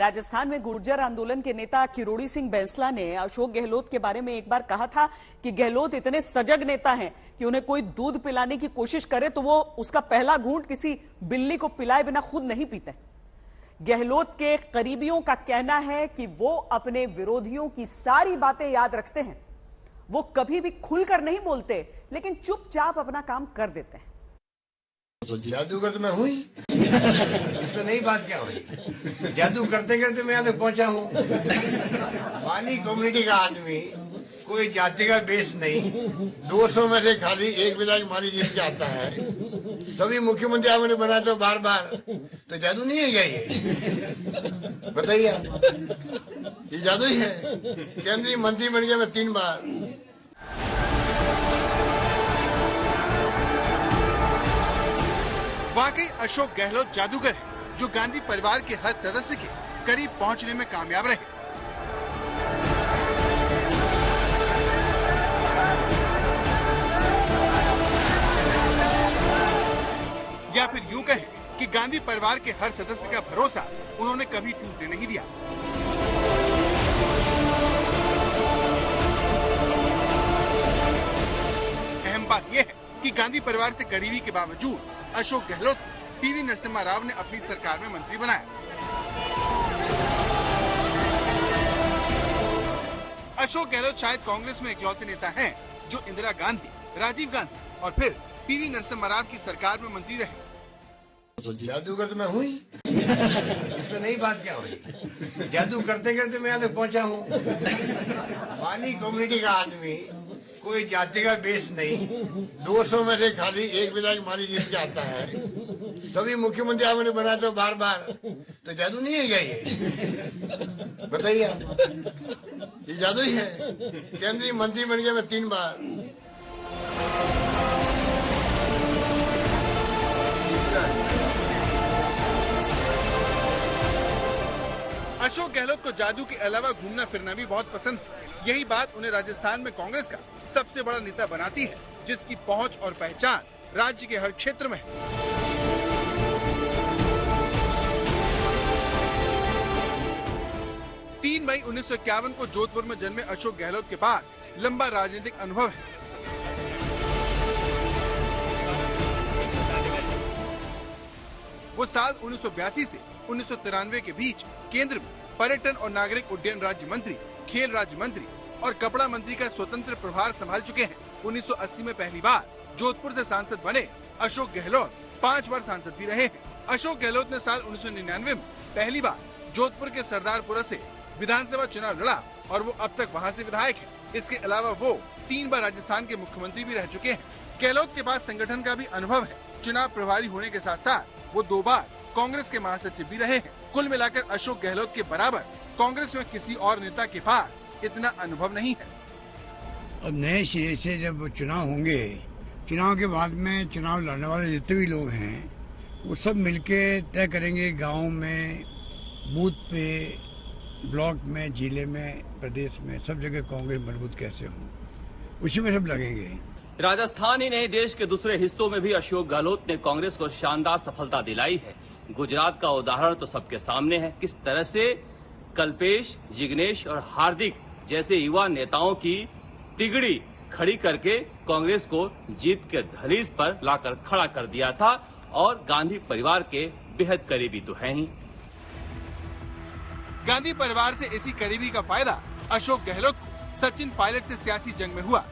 राजस्थान में गुर्जर आंदोलन के नेता किरोड़ी सिंह बैंसला ने अशोक गहलोत के बारे में एक बार कहा था कि गहलोत इतने सजग नेता हैं कि उन्हें कोई दूध पिलाने की कोशिश करे तो वो उसका पहला घूंट किसी बिल्ली को पिलाए बिना खुद नहीं पीते। गहलोत के करीबियों का कहना है कि वो अपने विरोधियों की सारी बातें याद रखते हैं। वो कभी भी खुलकर नहीं बोलते, लेकिन चुपचाप अपना काम कर देते हैं। जादूगर तो मैं हुई, इसमें नई बात क्या हुई। जादू करते करते मैं यहाँ तक पहुंचा हूँ। माली कम्युनिटी का आदमी, कोई जाति का बेस नहीं, 200 में से खाली एक विधायक माली जीत के आता है, तभी मुख्यमंत्री आपने बना तो बार बार, तो जादू नहीं है क्या ये? बताइए आप, ये जादू ही है। केंद्रीय मंत्री बन गया मैं 3 बार। वाकई अशोक गहलोत जादूगर है जो गांधी परिवार के हर सदस्य के करीब पहुंचने में कामयाब रहे। या फिर यूं कहें कि गांधी परिवार के हर सदस्य का भरोसा उन्होंने कभी टूटने नहीं दिया। अहम बात यह है कि गांधी परिवार से करीबी के बावजूद अशोक गहलोत पीवी नरसिम्हा राव ने अपनी सरकार में मंत्री बनाया। अशोक गहलोत शायद कांग्रेस में इकलौते नेता हैं जो इंदिरा गांधी, राजीव गांधी और फिर पीवी नरसिम्हा राव की सरकार में मंत्री रहे। जादूगर तो मैं हुई, इसमें नई बात क्या हुई। जादू करते करते मैं यहाँ तक पहुंचा हूँ। माली कम्युनिटी का आदमी, कोई जाति का बेस नहीं, 200 में से खाली एक विधायक माली जीत के आता है, तभी मुख्यमंत्री आपने बना तो बार बार, तो जादू नहीं है क्या ये? बताइए आप, ये जादू ही है। केंद्रीय मंत्री बन गया मैं 3 बार। अशोक गहलोत को जादू के अलावा घूमना फिरना भी बहुत पसंद है। यही बात उन्हें राजस्थान में कांग्रेस का सबसे बड़ा नेता बनाती है, जिसकी पहुंच और पहचान राज्य के हर क्षेत्र में है। तीन मई 1951 को जोधपुर में जन्मे अशोक गहलोत के पास लंबा राजनीतिक अनुभव है। वो साल 1982 से 1993 के बीच केंद्र में पर्यटन और नागरिक उड्डयन राज्य मंत्री, खेल राज्य मंत्री और कपड़ा मंत्री का स्वतंत्र प्रभार संभाल चुके हैं। 1980 में पहली बार जोधपुर से सांसद बने अशोक गहलोत 5 बार सांसद भी रहे हैं। अशोक गहलोत ने साल 1999 में पहली बार जोधपुर के सरदारपुरा से विधानसभा चुनाव लड़ा और वो अब तक वहां से विधायक है। इसके अलावा वो 3 बार राजस्थान के मुख्यमंत्री भी रह चुके हैं। गहलोत के पास संगठन का भी अनुभव है। चुनाव प्रभारी होने के साथ साथ वो 2 बार कांग्रेस के महासचिव भी रहे हैं। कुल मिलाकर अशोक गहलोत के बराबर कांग्रेस में किसी और नेता के पास इतना अनुभव नहीं है। अब नए सिरे से जब चुनाव होंगे, चुनाव के बाद में चुनाव लड़ने वाले जितने भी लोग हैं वो सब मिलके तय करेंगे, गांव में, बूथ पे, ब्लॉक में, जिले में, प्रदेश में, सब जगह कांग्रेस मजबूत कैसे हो, उसी में सब लगेंगे। राजस्थान ही नहीं, देश के दूसरे हिस्सों में भी अशोक गहलोत ने कांग्रेस को शानदार सफलता दिलाई है। गुजरात का उदाहरण तो सबके सामने है, किस तरह से कल्पेश, जिग्नेश और हार्दिक जैसे युवा नेताओं की तिगड़ी खड़ी करके कांग्रेस को जीत के दहलीज पर लाकर खड़ा कर दिया था और गांधी परिवार के बेहद करीबी तो हैं ही। गांधी परिवार से इसी करीबी का फायदा अशोक गहलोत को सचिन पायलट से सियासी जंग में हुआ।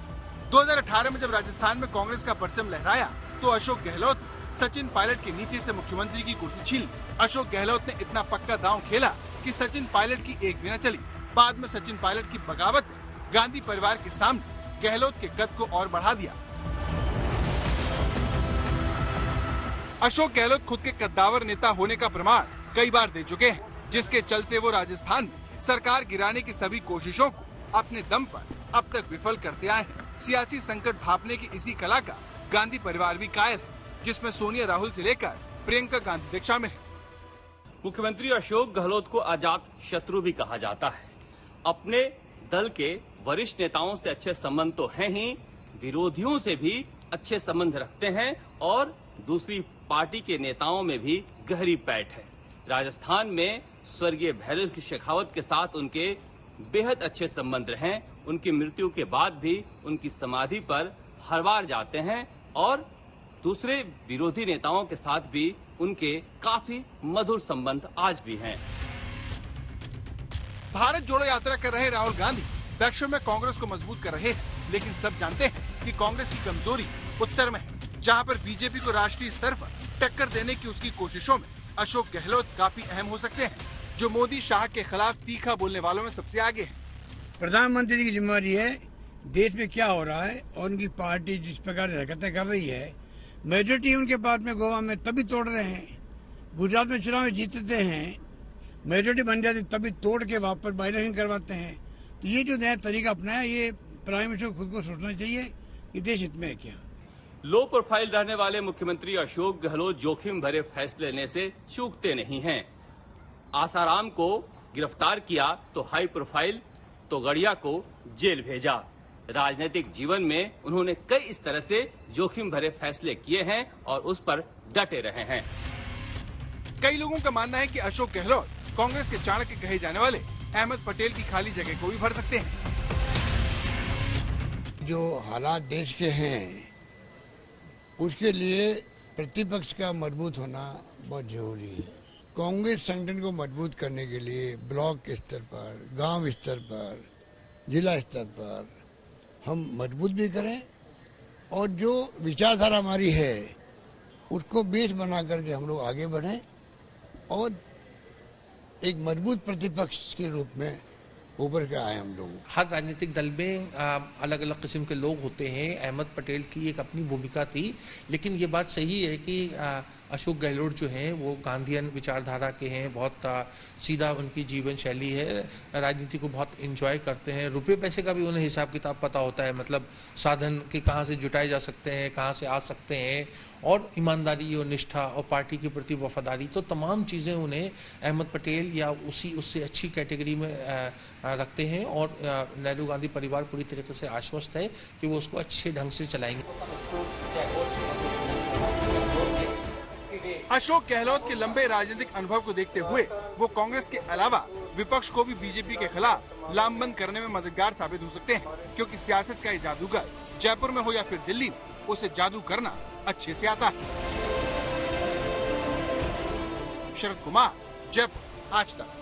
2018 में जब राजस्थान में कांग्रेस का परचम लहराया तो अशोक गहलोत सचिन पायलट के नीचे से मुख्यमंत्री की कुर्सी छीन ली। अशोक गहलोत ने इतना पक्का दांव खेला कि सचिन पायलट की एक भी न चली। बाद में सचिन पायलट की बगावत ने गांधी परिवार के सामने गहलोत के कद को और बढ़ा दिया। अशोक गहलोत खुद के कद्दावर नेता होने का प्रमाण कई बार दे चुके हैं, जिसके चलते वो राजस्थान में सरकार गिराने की सभी कोशिशों को अपने दम पर अब तक विफल करते आए हैं। सियासी संकट भांपने की इसी कला का गांधी परिवार भी कायल है, जिसमें सोनिया राहुल से लेकर प्रियंका गांधी तक शामिल है। मुख्यमंत्री अशोक गहलोत को अजात शत्रु भी कहा जाता है। अपने दल के वरिष्ठ नेताओं से अच्छे संबंध तो हैं ही, विरोधियों से भी अच्छे संबंध रखते हैं और दूसरी पार्टी के नेताओं में भी गहरी पैठ है। राजस्थान में स्वर्गीय भैरव की शेखावत के साथ उनके बेहद अच्छे संबंध रहे। उनकी मृत्यु के बाद भी उनकी समाधि पर हर बार जाते हैं और दूसरे विरोधी नेताओं के साथ भी उनके काफी मधुर संबंध आज भी हैं। भारत जोड़ो यात्रा कर रहे राहुल गांधी दक्षिण में कांग्रेस को मजबूत कर रहे हैं, लेकिन सब जानते हैं कि कांग्रेस की कमजोरी उत्तर में है, जहां पर बीजेपी को राष्ट्रीय स्तर पर टक्कर देने की उसकी कोशिशों में अशोक गहलोत काफी अहम हो सकते हैं, जो मोदी शाह के खिलाफ तीखा बोलने वालों में सबसे आगे है। प्रधानमंत्री की जिम्मेदारी है देश में क्या हो रहा है और उनकी पार्टी जिस प्रकार से हरकतें कर रही है, मेजोरिटी उनके पास में गोवा में तभी तोड़ रहे हैं, गुजरात में चुनाव में जीतते हैं, मेजोरिटी बन जाती तभी तोड़ के वापस बाई इलेक्शन करवाते हैं। तो ये जो नया तरीका अपनाया, ये प्राइम मिनिस्टर को खुद को सोचना चाहिए कि देश हित में है क्या। लो प्रोफाइल रहने वाले मुख्यमंत्री अशोक गहलोत जोखिम भरे फैसले लेने से चूकते नहीं हैं। आसाराम को गिरफ्तार किया तो हाई प्रोफाइल, तो गड़िया को जेल भेजा। राजनीतिक जीवन में उन्होंने कई इस तरह से जोखिम भरे फैसले किए हैं और उस पर डटे रहे हैं। कई लोगों का मानना है कि अशोक गहलोत कांग्रेस के चाणक्य कहे जाने वाले अहमद पटेल की खाली जगह को भी भर सकते हैं। जो हालात देश के हैं उसके लिए प्रतिपक्ष का मजबूत होना बहुत जरूरी है। कांग्रेस संगठन को मजबूत करने के लिए ब्लॉक स्तर पर, गांव स्तर पर, जिला स्तर पर हम मजबूत भी करें और जो विचारधारा हमारी है उसको बेस बना करके हम लोग आगे बढ़ें और एक मजबूत प्रतिपक्ष के रूप में उभर के आए हम लोग। हर राजनीतिक दल में अलग अलग किस्म के लोग होते हैं। अहमद पटेल की एक अपनी भूमिका थी, लेकिन ये बात सही है कि अशोक गहलोत जो हैं वो गांधीयन विचारधारा के हैं। बहुत सीधा उनकी जीवन शैली है, राजनीति को बहुत एंजॉय करते हैं। रुपये पैसे का भी उन्हें हिसाब किताब पता होता है, मतलब साधन के कहाँ से जुटाए जा सकते हैं, कहाँ से आ सकते हैं, और ईमानदारी और निष्ठा और पार्टी के प्रति वफादारी, तो तमाम चीज़ें उन्हें अहमद पटेल या उससे अच्छी कैटेगरी में रखते हैं। और नेहरू गांधी परिवार पूरी तरीके से आश्वस्त है कि वो उसको अच्छे ढंग से चलाएंगे। अशोक गहलोत के लंबे राजनीतिक अनुभव को देखते हुए वो कांग्रेस के अलावा विपक्ष को भी बीजेपी के खिलाफ लामबंद करने में मददगार साबित हो सकते हैं, क्योंकि सियासत का ये जादूगर जयपुर में हो या फिर दिल्ली में, उसे जादू करना अच्छे से आता है। शरद कुमार, जयपुर, आज तक।